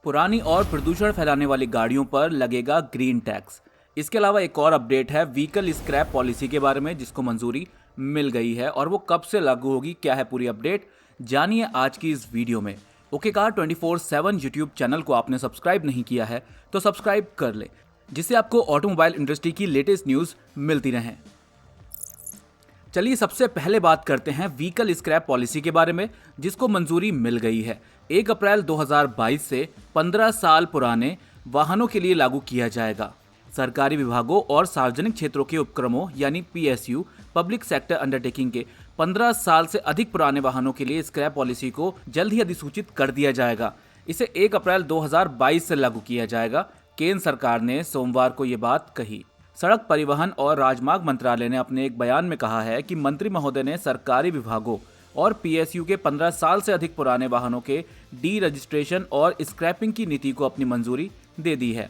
पुरानी और प्रदूषण फैलाने वाली गाड़ियों पर लगेगा ग्रीन टैक्स। इसके अलावा एक और अपडेट है व्हीकल स्क्रैप पॉलिसी के बारे में, जिसको मंजूरी मिल गई है और वो कब से लागू होगी, क्या है पूरी अपडेट, जानिए आज की इस वीडियो में। ओके कार 24/7 यूट्यूब चैनल को आपने सब्सक्राइब नहीं किया है तो सब्सक्राइब कर ले, जिससे आपको ऑटोमोबाइल इंडस्ट्री की लेटेस्ट न्यूज़ मिलती रहें। चलिए सबसे पहले बात करते हैं व्हीकल स्क्रैप पॉलिसी के बारे में, जिसको मंजूरी मिल गई है। 1 अप्रैल 2022 से 15 साल पुराने वाहनों के लिए लागू किया जाएगा। सरकारी विभागों और सार्वजनिक क्षेत्रों के उपक्रमों यानी PSU पब्लिक सेक्टर अंडरटेकिंग के 15 साल से अधिक पुराने वाहनों के लिए स्क्रैप पॉलिसी को जल्द ही अधिसूचित कर दिया जाएगा। इसे 1 अप्रैल 2022 से लागू किया जाएगा। केंद्र सरकार ने सोमवार को ये बात कही। सड़क परिवहन और राजमार्ग मंत्रालय ने अपने एक बयान में कहा है कि मंत्री महोदय ने सरकारी विभागों और PSU के 15 साल से अधिक पुराने वाहनों के डी रजिस्ट्रेशन और स्क्रैपिंग की नीति को अपनी मंजूरी दे दी है।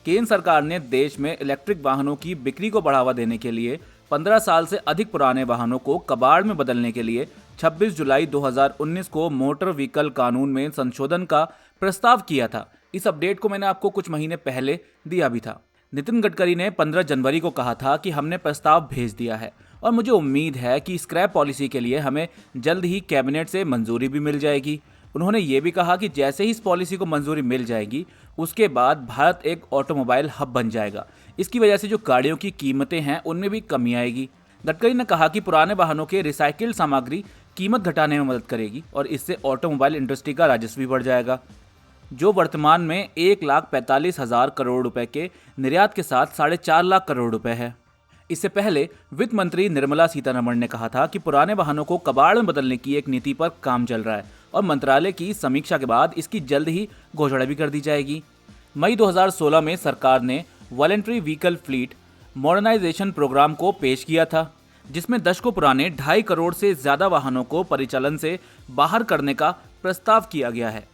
केंद्र सरकार ने देश में इलेक्ट्रिक वाहनों की बिक्री को बढ़ावा देने के लिए 15 साल से अधिक पुराने वाहनों को कबाड़ में बदलने के लिए 26 जुलाई 2019 को मोटर व्हीकल कानून में संशोधन का प्रस्ताव किया था। इस अपडेट को मैंने आपको कुछ महीने पहले दिया भी था। नितिन गडकरी ने 15 जनवरी को कहा था कि हमने प्रस्ताव भेज दिया है और मुझे उम्मीद है कि स्क्रैप पॉलिसी के लिए हमें जल्द ही कैबिनेट से मंजूरी भी मिल जाएगी। उन्होंने ये भी कहा कि जैसे ही इस पॉलिसी को मंजूरी मिल जाएगी उसके बाद भारत एक ऑटोमोबाइल हब बन जाएगा। इसकी वजह से जो गाड़ियों की कीमतें हैं उनमें भी कमी आएगी। गडकरी ने कहा कि पुराने वाहनों के रिसाइकिल्ड सामग्री कीमत घटाने में मदद करेगी और इससे ऑटोमोबाइल इंडस्ट्री का राजस्व भी बढ़ जाएगा, जो वर्तमान में 1,45,000 करोड़ रुपए के निर्यात के साथ 4.5 लाख करोड़ रुपए है। इससे पहले वित्त मंत्री निर्मला सीतारमण ने कहा था कि पुराने वाहनों को कबाड़ में बदलने की एक नीति पर काम चल रहा है और मंत्रालय की समीक्षा के बाद इसकी जल्द ही घोषणा भी कर दी जाएगी। मई 2016 में सरकार ने voluntary vehicle fleet modernisation program को पेश किया था, जिसमें दशकों पुराने 2.5 करोड़ से ज्यादा वाहनों को परिचालन से बाहर करने का प्रस्ताव किया गया है।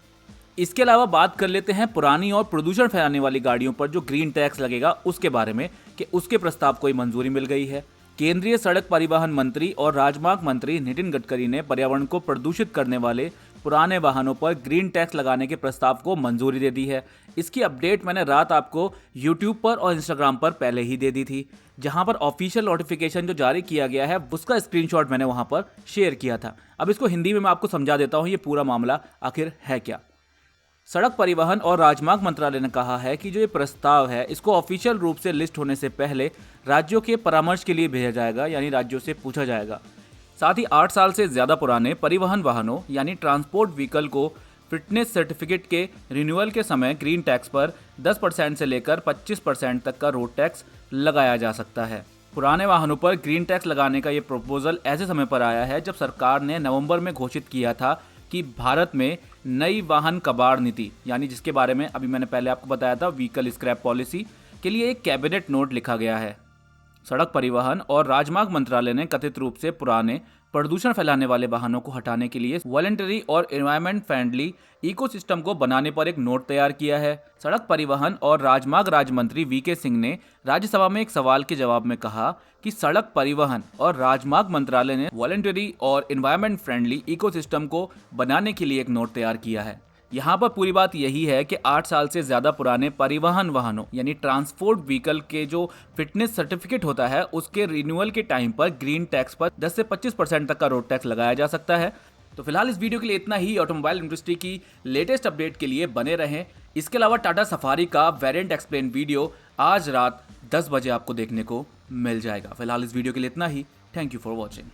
इसके अलावा बात कर लेते हैं पुरानी और प्रदूषण फैलाने वाली गाड़ियों पर जो ग्रीन टैक्स लगेगा उसके बारे में, कि उसके प्रस्ताव को मंजूरी मिल गई है। केंद्रीय सड़क परिवहन मंत्री और राजमार्ग मंत्री नितिन गडकरी ने पर्यावरण को प्रदूषित करने वाले पुराने वाहनों पर ग्रीन टैक्स लगाने के प्रस्ताव को मंजूरी दे दी है। इसकी अपडेट मैंने रात आपको यूट्यूब पर और इंस्टाग्राम पर पहले ही दे दी थी, जहां पर ऑफिशियल नोटिफिकेशन जो जारी किया गया है उसका स्क्रीनशॉट मैंने वहां पर शेयर किया था। अब इसको हिंदी में मैं आपको समझा देता हूं ये पूरा मामला आखिर है क्या। सड़क परिवहन और राजमार्ग मंत्रालय ने कहा है कि जो ये प्रस्ताव है इसको ऑफिशियल रूप से लिस्ट होने से पहले राज्यों के परामर्श के लिए भेजा जाएगा, यानी राज्यों से पूछा जाएगा। साथ ही 8 साल से ज्यादा पुराने परिवहन वाहनों यानी ट्रांसपोर्ट व्हीकल को फिटनेस सर्टिफिकेट के रिन्यूअल के समय ग्रीन टैक्स पर 10% से लेकर 25% तक का रोड टैक्स लगाया जा सकता है। पुराने वाहनों पर ग्रीन टैक्स लगाने का ये प्रपोजल ऐसे समय पर आया है जब सरकार ने नवंबर में घोषित किया था कि भारत में नई वाहन कबाड़ नीति, यानी जिसके बारे में अभी मैंने पहले आपको बताया था व्हीकल स्क्रैप पॉलिसी, के लिए एक कैबिनेट नोट लिखा गया है। सड़क परिवहन और राजमार्ग मंत्रालय ने कथित रूप से पुराने प्रदूषण फैलाने वाले वाहनों को हटाने के लिए वॉलंटरी और एनवायरमेंट फ्रेंडली इकोसिस्टम को बनाने पर एक नोट तैयार किया है। सड़क परिवहन और राजमार्ग राज्य मंत्री VK सिंह ने राज्यसभा में एक सवाल के जवाब में कहा कि सड़क परिवहन और राजमार्ग मंत्रालय ने वॉलंटरी और एनवायरमेंट फ्रेंडली इकोसिस्टम को बनाने के लिए एक नोट तैयार किया है। यहाँ पर पूरी बात यही है कि 8 साल से ज़्यादा पुराने परिवहन वाहनों यानी ट्रांसपोर्ट व्हीकल के जो फिटनेस सर्टिफिकेट होता है उसके रिन्यूअल के टाइम पर ग्रीन टैक्स पर 10 से 25% तक का रोड टैक्स लगाया जा सकता है। तो फिलहाल इस वीडियो के लिए इतना ही। ऑटोमोबाइल इंडस्ट्री की लेटेस्ट अपडेट के लिए बने रहें। इसके अलावा टाटा सफारी का वेरिएंट एक्सप्लेन वीडियो आज रात 10 बजे आपको देखने को मिल जाएगा। फिलहाल इस वीडियो के लिए इतना ही। Thank you for watching.